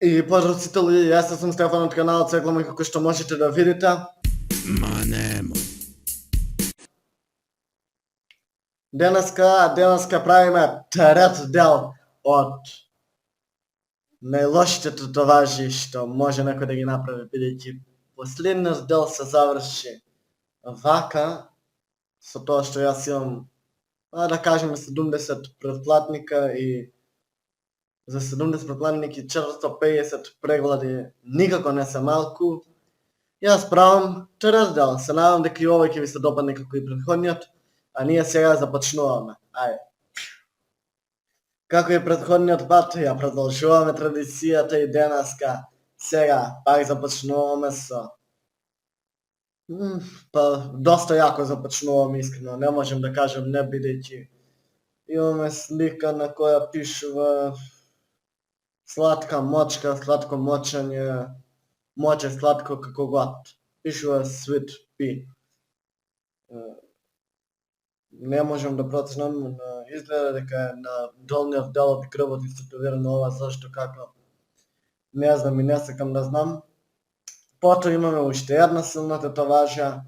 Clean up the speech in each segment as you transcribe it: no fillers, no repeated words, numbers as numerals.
И поздравители, јас сум Стефан од каналот Цеглама и како што можете да видите. Ма нема. Денеска правиме трет дел од најлошите татуажи што може некој да ги направи, бидејќи последниот дел се заврши вака, со тоа што јас имам, да кажеме 70 претплатника и за 70 претплатники 450 прегледи никако не се малку. Јас правам трет дел, се надам дека и овој ќе ви се допадне како и претходниот, а ние сега започнуваме. Ајде. Како и претходниот пат, ја продолжуваме традицијата и денеска. Сега пак започнуваме со доста јако започнуваме, искрено, не можем да кажем не, бидејќи имаме слика на која пишува сладка мочка, сладко мочење, моче сладко како год. Пишува sweet pea. Не можем да проценам, изгледа дека е на долниот дел од грбот истатуирано ова, зашто како не знам и не сакам да знам. Потоа имаме уште една силна татуажа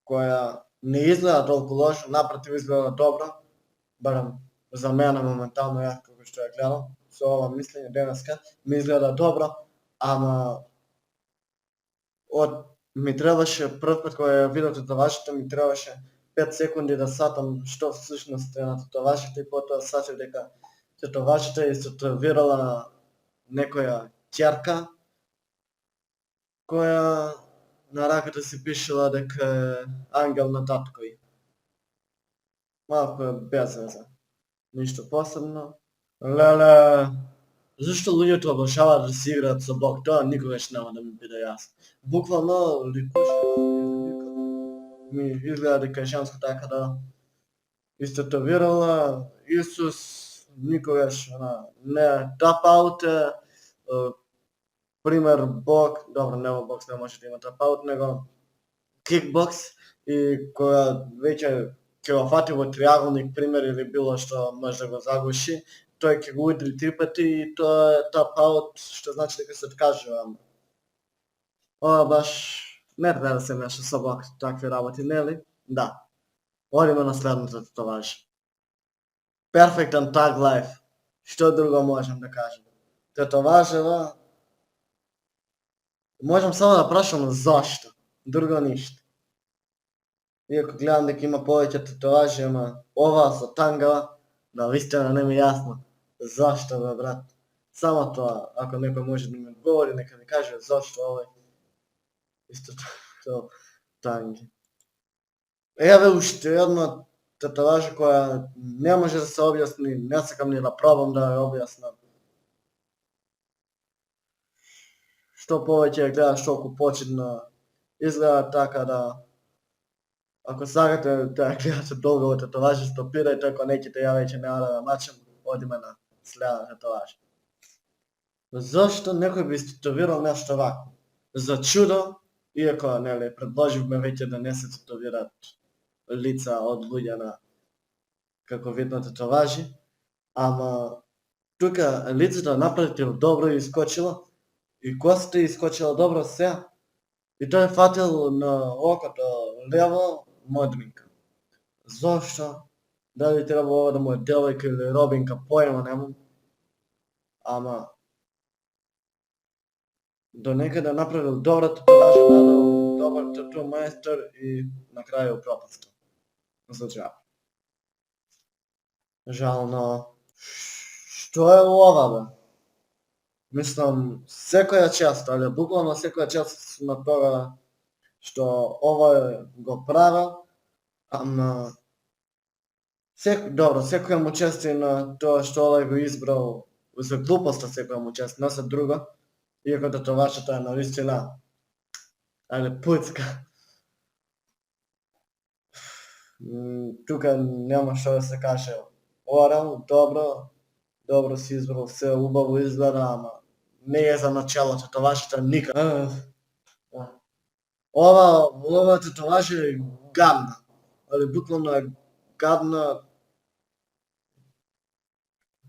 која не изгледа толку лошо, напротив изгледа добро, барем за мене моментално, јас како што ја гледам со ова мислење денеска, ми изгледа добро, ама ми требаше прв пат кога ја видов татуажата, ми требаше 5 секунди да сатам што всушност е на татуажата и потоа сатив дека татуажата е истатуирала некоја ќерка која на раката си пишела дека е ангел на татко ѝ. Малку е без веза. Ништо посебно. Леле, зашто луѓето обожаваат да си играат со Бог? Тоа никогаш нема да ми биде јасно. Буквално ликушка ми изгледа дека е женско, така да истатуирала Исус, никогаш не тап-аут е, пример Бог, добро, нема бокс, не може да има тап-аут, него кикбокс, и која веќе ќе го фати во триаголник пример или било што може да го заглуши, тој ќе го удри 3 пати и тоа е тап-аут, што значи дека се откажува. Ова баш не треба да се меша со Бог такви работи, нели? Да. Одиме на следната татуажа. Perfect Tag Life. Што друго можам да кажам? Татуажава можам само да прашам зашто, друго ништо. Иако гледам дека има повеќе татуажи, ама ова со тангава, навистина не ми јасно зашто, бе брат. Само тоа, ако некој може да ми одговори, нека ми каже зашто овој исто тоа танги. Еве уште една татуажа која не може да се објасни, не сакам ни да пробам да ја објаснам. Што повеќе ја гледаш, толку почетно изгледа, така да ако сакате да ја гледате долго татуажа, стопирајте, ако неќете ја веќе нема да ја мачам, одиме на следната татуажа. Зошто некој би татуирал нешто вако? За чудо, иако нели предложивме веќе да не се татуираат лица од луѓе на како вид на татуажи, ама тука лицето напротив добро искочило и косата искочила добро се, и тој фатил на окото лево модринка. Зошто? Дали треба ова да му е девојка или робинка, појма немам, ама до некаде направил добра татуажа, дадал добар тату мајстор и на крају пропастил. За џабе. Жално. Што е ова, бе? Мислам, секоја чест, але буквално секоја чест на тоа што ова го правил, ама добро, секоја му чест и на тоа што овој го избрал за глупоста, секоја му чест, не за друго, иако татуажата е навистина, але пуцка. Тука нема што да се каже. Орел, добро си избрал, се убаво изгледа, ама не е за начало татуажата никако. Ова татуажа е гадна, али буквално е гадна.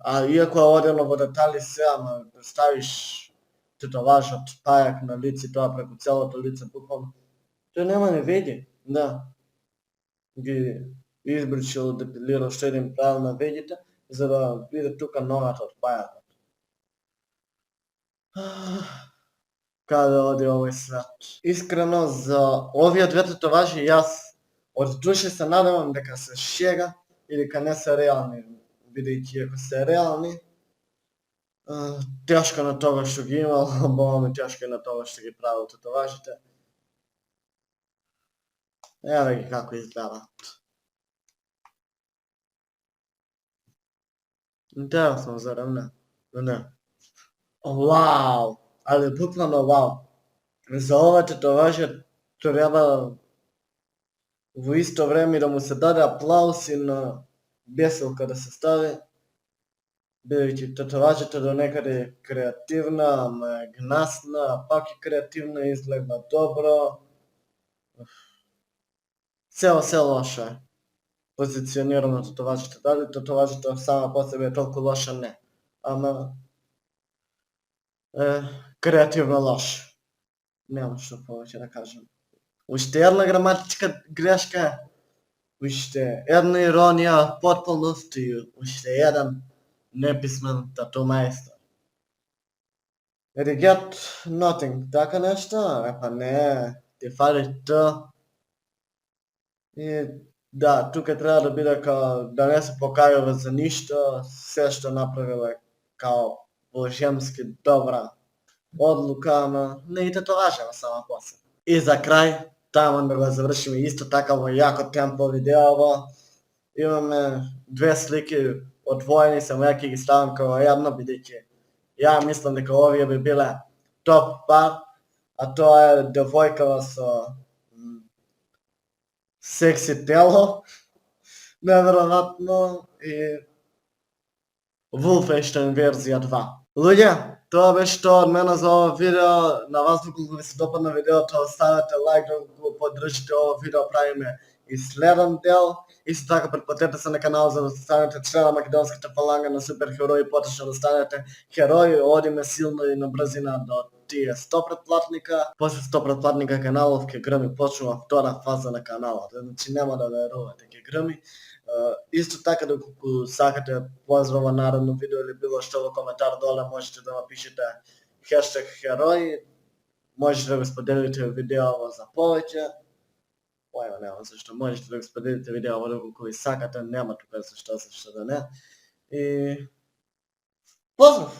A iako je odjelo во детали се, ама ставиш татуаж од пајак на лице, тоа преку целото лице буквално, тој нема не веќе, да. Ги избричил, депилирал што еден правил на веѓите, за да биде тука ногата од пајакот. Каде оди овој свет? Искрено, за овие две татуажи јас од душе се надевам дека се шега и дека не се реални, бидејќи ако се реални, тешко на тоа што ги имал, бога ми тешко и на тоа што ги правил татуажите. Еве ги како изгледаат. Интересно, зарем не? Не. Вау! Ali bukvalno wow. Za ove tetovaže treba v isto vreme da mu se даде аплаус и на беселка да се стави, бидејќи татуажата до некаде е креативна, ама е гнасна, а пак е креативна, изгледа добро. Се лошо е позиционирано татуажата. Дали татуажата сама по себе е толку лоша? Не. Ама креативно лош. Нема што повеќе да кажам. Уште една граматичка грешка, уште една иронија потполност и уште еден неписмен тату-мајстор. Regret nothing, така нешто? Епа не, ти фали Т. И да, тука треба да биде као да не се покајува за ништо, се што направил е као божемски добра одлука, ама не и татуажава сама по себе. И за крај, тамо да го завршиме исто така во јако темпо видеово. Имаме две слики одвоени, само ја ќе ги ставам као една, бидејќи ја мислам дека овие би биле топ пар, а тоа е девојкава со секси тело, неверојатно, и Wolfenstein верзија 2. Луѓе, тоа беше тоа од мене за ова видео. На вас доколку ви се допадна видеото, оставете лайк да го поддржите ова видео, правиме и следен дел. Исто така претплатете се на канал за да станете член на македонската фаланга на суперхерои и поточно да станете херои. Одиме силно и на брзина до тие 100 претплатника. После 100 претплатника каналов ќе грми, почнува втора фаза на каналот. Значи нема да верувате, ќе грми. Исто така доколку сакате поздрава наредно видео или било што во коментар доле, можете да напишете хештег херои, можете да го споделите видеово за повеќе. Појма нема зашто, можете да го споделите видеово доколку ви сакате, нема тука зашто да не. И поздрав!